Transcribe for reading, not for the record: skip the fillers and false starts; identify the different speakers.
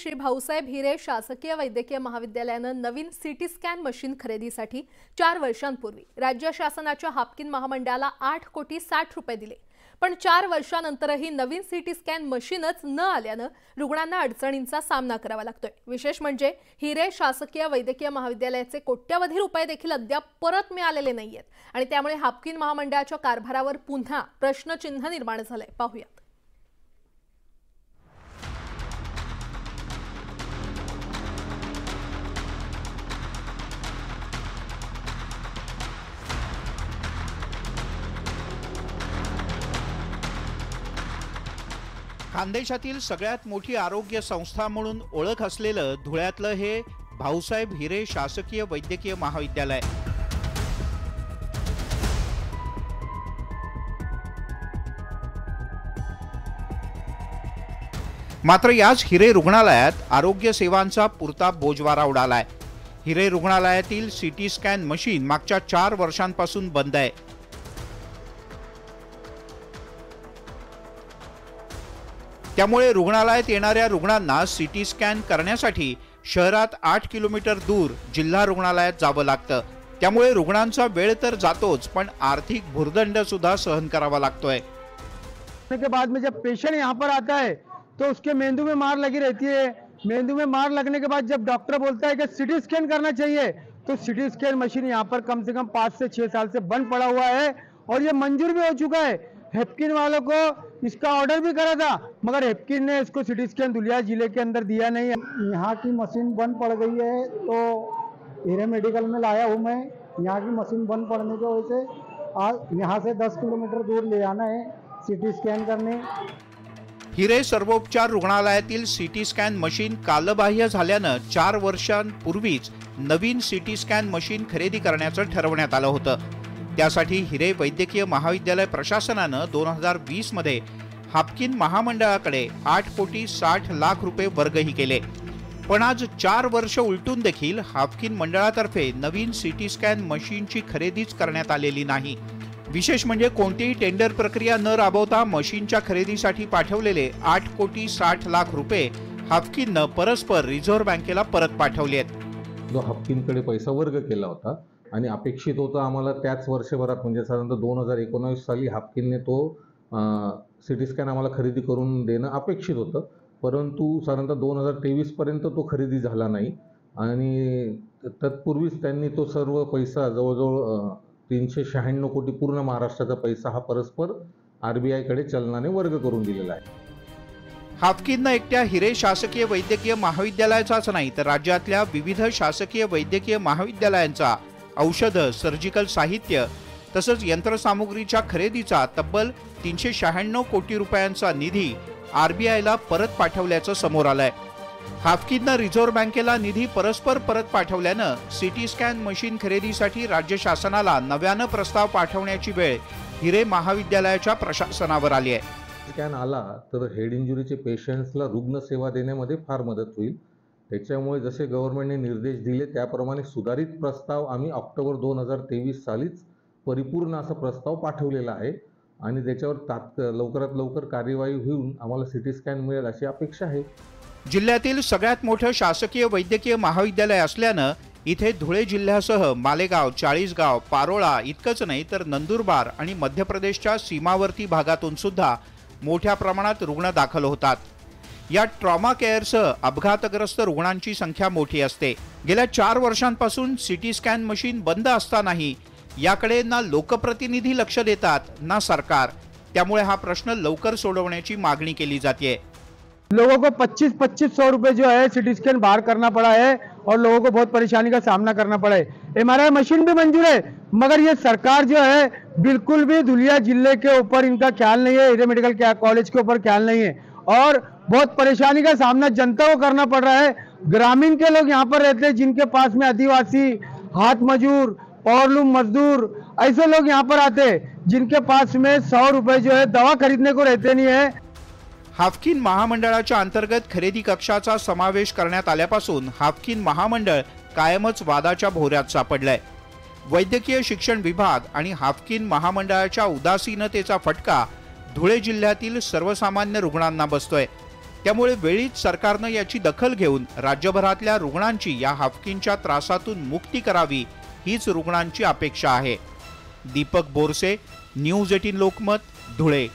Speaker 1: श्री भाऊसाहेब हिरे शासकीय वैद्यकीय महाविद्यालयानं नवीन सीटी स्कॅन मशीन खरेदीसाठी 4 वर्षांपूर्वी राज्य शासनाच्या हाफकिन महामंडळाला 8 कोटी 60 रुपये दिले। पण 4 वर्षांनंतरही नवीन सीटी स्कॅन मशीनच न आल्यानं रुग्णांना अडचणींचा सामना करावा लागतोय। विशेष म्हणजे हिरे शासकीय वैद्यकीय महाविद्यालयाचे कोट्यवधी रुपये देखील अद्याप परत मिळालेले नाहीयेत आणि त्यामुळे हाफकिन महामंडळाच्या कारभारावर पुन्हा प्रश्नचिन्ह निर्माण झालंय। पाहूया।
Speaker 2: खानदेशातील सगळ्यात मोठी आरोग्य संस्था म्हणून ओळख असलेलं धुळ्यातलं हे भाऊसाहेब हिरे शासकीय वैद्यकीय महाविद्यालय। मात्र याच हिरे रुग्णालयात आरोग्य सेवांचा पुरता बोजवारा उडालाय। हिरे रुग्णालयातील सीटी स्कॅन मशीन मागच्या 4 वर्षांपासून बंद आहे। त्यामुळे रुग्णालयात येणाऱ्या रुग्णांना सीटी स्कॅन करण्यासाठी शहरात 8 किलोमीटर दूर जिल्हा रुग्णालयात जावं लागतं। त्यामुळे रुग्णांचा वेळ तर जातोच, पण आर्थिक भुर्दंड सुद्धा सहन करावा लागतोय।
Speaker 3: के बाद में जब पेशेंट यहाँ पर आता है तो उसके मेंदू में मार लगी रहती है। मेंदू में मार लगने के बाद जब डॉक्टर बोलता है कि सीटी स्कैन करना चाहिए, तो सीटी स्कैन मशीन यहाँ पर कम से कम 5 से 6 साल से बंद पड़ा हुआ है और ये मंजूर भी हो चुका है। हैफकिन वालों को इसका ऑर्डर भी करा था, मगर हैफकिन ने इसको सीटी स्कैन धुलिया जिले के अंदर दिया नहीं है। यहाँ की मशीन बंद पड़ गई है तो हिरे मेडिकल में लाया हूँ मैं। यहाँ की मशीन बंद पड़ने की वजह से आज यहाँ से 10 किलोमीटर दूर ले आना है सीटी स्कैन करने।
Speaker 2: हिरे सर्वोपचार रुग्णालयातील सीटी स्कॅन मशीन कालबाह्य झाल्यानं 4 वर्षांपूर्वीच नवीन सीटी स्कॅन मशीन खरेदी करण्याचं ठरवण्यात आलं होतं। त्यासाठी हिरे वैद्यकीय महाविद्यालय प्रशासनानं 2020 मध्ये हाफकिन महामंडळाकडे 8 कोटी 60 लाख रुपये वर्गही केले। पण आज 4 वर्ष उलटून देखील हाफकिन मंडळातर्फे नवीन सीटी स्कॅन मशीनची खरेदीच करण्यात आलेली नाही। विशेष म्हणजे कोणतीही टेंडर प्रक्रिया न राबवता मशीनच्या खरेदीसाठी पाठवलेले 8 कोटी 60 लाख रुपये हाफकिननं परस्पर रिझर्व्ह बँकेला परत पाठवले आहेत।
Speaker 4: जो हाफकिनकडे पैसा वर्ग केला होता आणि अपेक्षित होतं आम्हाला त्याच वर्षभरात म्हणजे साधारणतः 2019 साली हाफकिनने तो सीटी स्कॅन आम्हाला खरेदी करून देणं अपेक्षित होतं, परंतु साधारणतः 2023 पर्यंत तो खरेदी झाला नाही आणि तत्पूर्वीच त्यांनी तो सर्व पैसा जवळजवळ 396 कोटी पूर्ण महाराष्ट्राचा पैसा हा परस्पर RBI कडे चलनाने वर्ग करून दिलेला आहे।
Speaker 2: हाफकिननं एकट्या हिरे शासकीय वैद्यकीय महाविद्यालयाचाच नाही तर राज्यातल्या विविध शासकीय वैद्यकीय महाविद्यालयांचा औषधं, सर्जिकल साहित्य तसंच यंत्रसामुग्रीच्या खरेदीचा तब्बल 396 कोटी रुपयांचा निधी RBI ला परत पाठवल्याचं समोर आलंय। हाफकिननं रिझर्व्ह बँकेला निधी परस्पर परत पाठवल्यानं सीटी स्कॅन मशीन खरेदीसाठी राज्य शासनाला नव्यानं प्रस्ताव पाठवण्याची वेळ हिरे महाविद्यालयाच्या प्रशासनावर आली आहे।
Speaker 4: स्कॅन आला तर हेड इंजुरीचे पेशंट्सला रुग्ण सेवा देण्यामध्ये फार मदत होईल। त्याच्यामुळे जसे गव्हर्नमेंटने निर्देश दिले त्याप्रमाणे सुधारित प्रस्ताव आम्ही ऑक्टोबर 2023 सालीच परिपूर्ण असा प्रस्ताव पाठवलेला आहे आणि त्याच्यावर लवकरात लवकर कार्यवाही होऊन आम्हाला सीटी स्कॅन मिळेल अशी अपेक्षा आहे।
Speaker 2: जिल्ह्यातील सगळ्यात मोठं शासकीय वैद्यकीय महाविद्यालय असल्यानं इथे धुळे जिल्ह्यासह मालेगाव, चाळीसगाव, पारोळा इतकंच नाही तर नंदुरबार आणि मध्य प्रदेशच्या सीमावर्ती भागातून सुद्धा मोठ्या प्रमाणात रुग्ण दाखल होतात। या ट्रॉमा केअरसह अपघातग्रस्त रुग्णांची संख्या मोठी असते। गेल्या 4 वर्षांपासून सीटी स्कॅन मशीन बंद असतानाही याकडे ना लोकप्रतिनिधी लक्ष देतात ना सरकार। त्यामुळे हा प्रश्न लवकर सोडवण्याची मागणी केली जाते।
Speaker 3: लोगों को 2500 रुपए जो है सीटी स्कैन बाहर करना पड़ा है और लोगों को बहुत परेशानी का सामना करना पड़ा है। MRI मशीन भी मंजूर है, मगर ये सरकार जो है बिल्कुल भी धुलिया जिले के ऊपर इनका ख्याल नहीं है, हिरे मेडिकल कॉलेज के ऊपर ख्याल नहीं है और बहुत परेशानी का सामना जनता को करना पड़ रहा है। ग्रामीण के लोग यहाँ पर रहते हैं जिनके पास में आदिवासी, हाथ मजदूर, पावरलूम मजदूर ऐसे लोग यहाँ पर आते हैं जिनके पास में 100 रुपए जो है दवा खरीदने को रहते नहीं है।
Speaker 2: हाफकिन महामंडळाच्या अंतर्गत खरेदी कक्षाचा समावेश करण्यात आल्यापासून हाफकिन महामंडळ कायमच वादाच्या भोवऱ्यात सापडलंय। वैद्यकीय शिक्षण विभाग आणि हाफकिन महामंडळाच्या उदासीनतेचा फटका धुळे जिल्ह्यातील सर्वसामान्य रुग्णांना बसतोय। त्यामुळे वेळीच सरकारनं याची दखल घेऊन राज्यभरातल्या रुग्णांची या हाफकिनच्या त्रासातून मुक्ती करावी हीच रुग्णांची अपेक्षा आहे। दीपक बोरसे, न्यूज 18 लोकमत, धुळे।